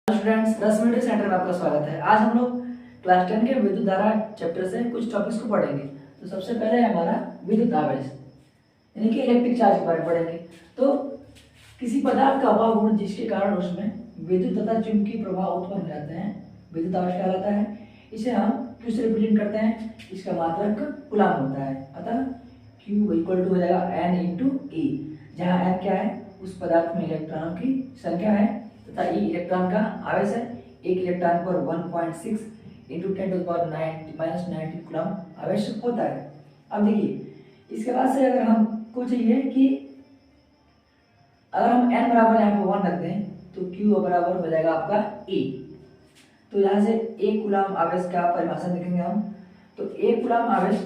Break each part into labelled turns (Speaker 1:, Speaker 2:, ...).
Speaker 1: Students 10 minute centre में आपका स्वागत है। आज हम लोग क्लास 10 के विद्युत धारा चैप्टर से कुछ टॉपिक्स को पढ़ेंगे। तो सबसे पहले है हमारा विद्युत आवेश यानी कि इलेक्ट्रिक चार्ज के बारे में पढ़ेंगे। तो किसी पदार्थ का अभाव गुण जिसके कारण उसमें विद्युत तथा चुंबकीय प्रवाह उत्पन्न हो जाते हैं विद्युत आवेश कहलाता है। इसे हम क्यू से रिप्रेजेंट करते हैं। इसका मात्रक कूलम होता है। अतः Q इक्वल टू हो जाएगा N इंटू E, जहाँ N क्या है, उस पदार्थ में इलेक्ट्रॉनों की संख्या है तथा E इलेक्ट्रॉन का आवेश है। एक इलेक्ट्रॉन पर 1.6 इंटू 10⁻⁹ कूलम आवेश होता है। अब देखिए इसके बाद से अगर हमको चाहिए कि अगर हम n बराबर यहाँ पे 1 रख दें तो Q बराबर हो जाएगा आपका E। तो यहाँ से एक कूलम आवेश का परिभाषा देखेंगे हम। तो एक कूलम आवेश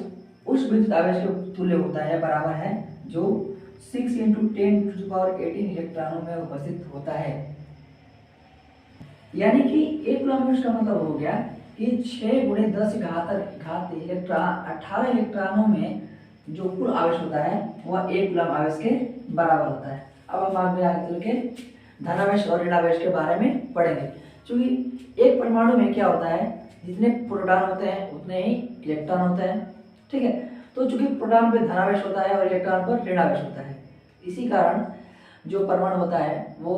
Speaker 1: उस विद्युत आवेश के तुल्य होता है, बराबर है, जो 6 इंटू 10⁻18 इलेक्ट्रॉनों में उपस्थित होता है। यानी कि एक कूलम आवेश का मतलब हो गया कि 6 गुणे 10 घात इलेक्ट्रॉन 18 इलेक्ट्रॉनों में जो कुल आवेश होता है वह एक कूलम आवेश के बराबर होता है। अब हम आगे चल के धनावेश और ऋणावेश के बारे में पढ़ेंगे। क्योंकि एक परमाणु में क्या होता है, जितने प्रोटॉन होते हैं उतने ही इलेक्ट्रॉन होते हैं, ठीक है। तो चूंकि प्रोटॉन पे धनावेश होता है और इलेक्ट्रॉन पर ऋणावेश होता है, इसी कारण जो परमाणु होता है वो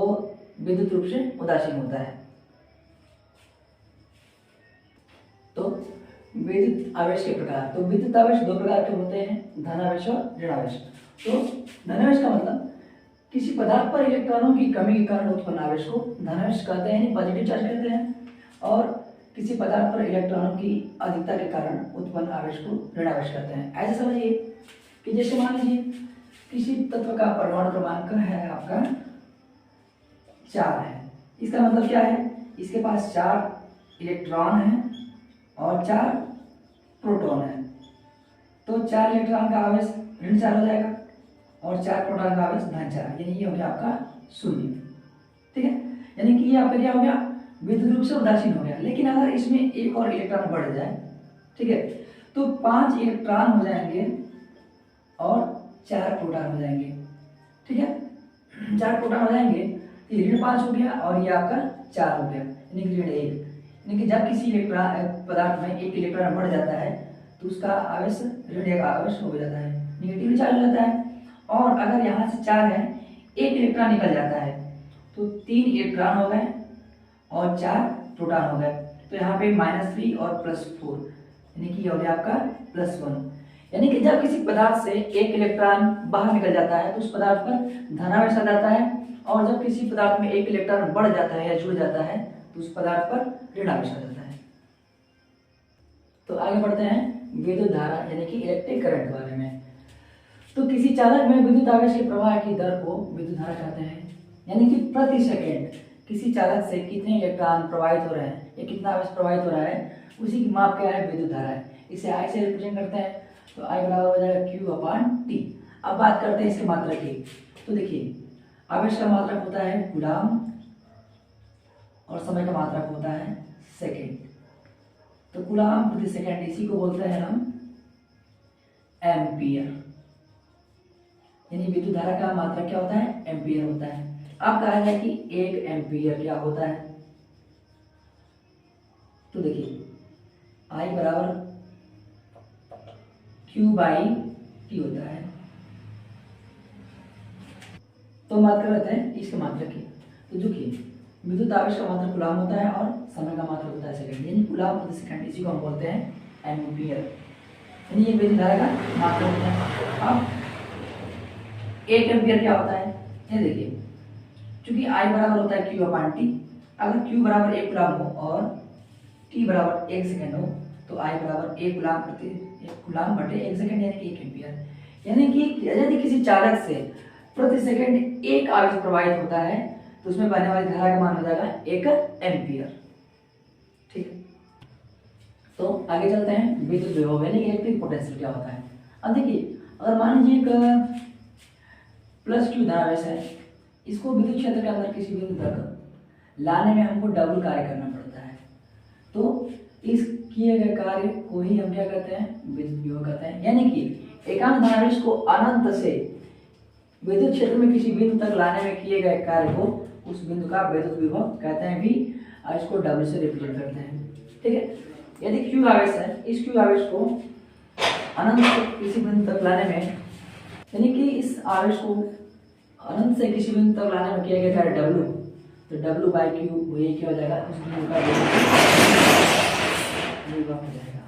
Speaker 1: विद्युत रूप से उदासीन होता है। तो विद्युत आवेश के प्रकार, तो विद्युत आवेश दो प्रकार के होते हैं, धनावेश और ऋणावेश। तो धनावेश का मतलब किसी पदार्थ पर इलेक्ट्रॉनों की कमी के कारण उत्पन्न आवेश को धनावेश कहते हैं, यानी पॉजिटिव चार्ज कहते हैं। और किसी पदार्थ पर इलेक्ट्रॉनों की अधिकता के कारण उत्पन्न आवेश को ऋणावेश कहते हैं। ऐसे समझिए कि जैसे मान लीजिए किसी तत्व का परमाणु क्रमांक है आपका 4 है। इसका मतलब क्या है, इसके पास 4 इलेक्ट्रॉन हैं और 4 प्रोटॉन है। तो 4 इलेक्ट्रॉन का आवेश ऋण 4 हो जाएगा और 4 प्रोटॉन का आवेश धन 4, यानी ये हो गया आपका 0, ठीक है। यानी कि ये आपका क्या हो गया, विद्युत रूप से उदासीन हो गया। लेकिन अगर इसमें एक और इलेक्ट्रॉन बढ़ जाए, ठीक है, तो 5 इलेक्ट्रॉन हो जाएंगे और 4 प्रोटॉन हो जाएंगे, ठीक है। 4 प्रोटॉन हो जाएंगे, ये ऋण 5 हो गया और ये आपका 4 हो गया, यानी कि ऋण 1। यानी कि जब किसी पदार्थ में एक इलेक्ट्रॉन बढ़ जाता है तो उसका आवेश ऋण 1 आवेश हो जाता है, निगेटिव चार्ज हो जाता है। और अगर यहाँ से 4 है, एक इलेक्ट्रॉन निकल जाता है तो 3 इलेक्ट्रॉन हो गए और 4 प्रोटॉन हो गए। तो यहाँ पे -3 और +4, यानी कि हो गया आपका +1। यानी कि जब किसी पदार्थ से एक इलेक्ट्रॉन बाहर निकल जाता है तो उस पदार्थ पर धनावेश आ जाता है, और जब किसी पदार्थ में एक इलेक्ट्रॉन बढ़ जाता है या जुड़ जाता है तो उस पदार्थ पर ऋणावेश आ जाता है। तो आगे बढ़ते हैं विद्युत धारा यानी कि इलेक्ट्रिक करंट के बारे में। तो किसी चालक में विद्युत आवेश के प्रवाह की दर को विद्युत धारा कहते हैं, यानी कि प्रति सेकंड किसी चालक से कितने इलेक्ट्रॉन प्रवाहित हो रहे हैं या कितना आवेश प्रवाहित हो रहा है, उसी की माप क्या है, विद्युत धारा है। इसे I से रिप्रेजेंट करते हैं। तो I बराबर हो जाएगा Q/T। अब बात करते हैं इसके मात्रक की। तो देखिए आवेश का मात्रक होता है कूलम और समय का मात्रक होता है सेकेंड। तो कूलम प्रति सेकेंड, इसी को बोलते हैं हम एम्पियर, यानी विद्युत धारा का मात्रक क्या होता है, एम्पियर होता है। अब कहा जाए कि 1 एम्पियर क्या होता है, तो देखिए I बराबर Q/T होता है। तो बात कर रहे हैं इसके मात्रक की। तो देखिए विद्युत आवेश का मात्रक कूलम होता है और समय का मात्रक होता है सेकंड, यानी कूलम प्रति सेकंड, इसी को हम बोलते हैं एम्पियर, यानी ये विद्युत धारा का मात्रक होता है। अब 1 एम्पियर क्या होता है, ये देखिए चूंकि I बराबर होता है Q/T, अगर Q बराबर 1 कूलम हो और T बराबर 1 सेकंड हो तो I बराबर 1 कूलम बटे 1 सेकंड, यानी कि 1 एम्पियर। यानी कि यदि किसी चालक से प्रति सेकंड 1 आवेश प्रवाहित होता है तो उसमें बहने वाली धारा का मान हो जाएगा 1 एम्पियर, ठीक है। तो आगे चलते हैं विद्युत विभव यानी कि इलेक्ट्रिक पोटेंशियल क्या होता है। अब देखिए अगर मान लीजिए एक +Q धनावेश है, इसको विद्युत क्षेत्र के अंदर किसी बिंदु तक लाने में हमको डबल कार्य करना पड़ता है। तो इस किए गए कार्य को ही हम क्या कहते हैं, विद्युत विभव कहते हैं। यानी कि एकांक धनावेश को अनंत से विद्युत क्षेत्र में किसी बिंदु तक लाने में किए गए कार्य को उस बिंदु का विद्युत विभव कहते हैं। भी और इसको W से रिप्रेजेंट करते हैं। ठीक है, यदि Q आवेश है, इस Q आवेश को अनंत से किसी बिंदु तक लाने में, यानी कि इस आवेश को अनंत से किसी बिंदु तक लाने में किया गया कार्य W, तो W बाई Q वो ये क्या हो जाएगा, उस बिंदु का विभव हो जाएगा।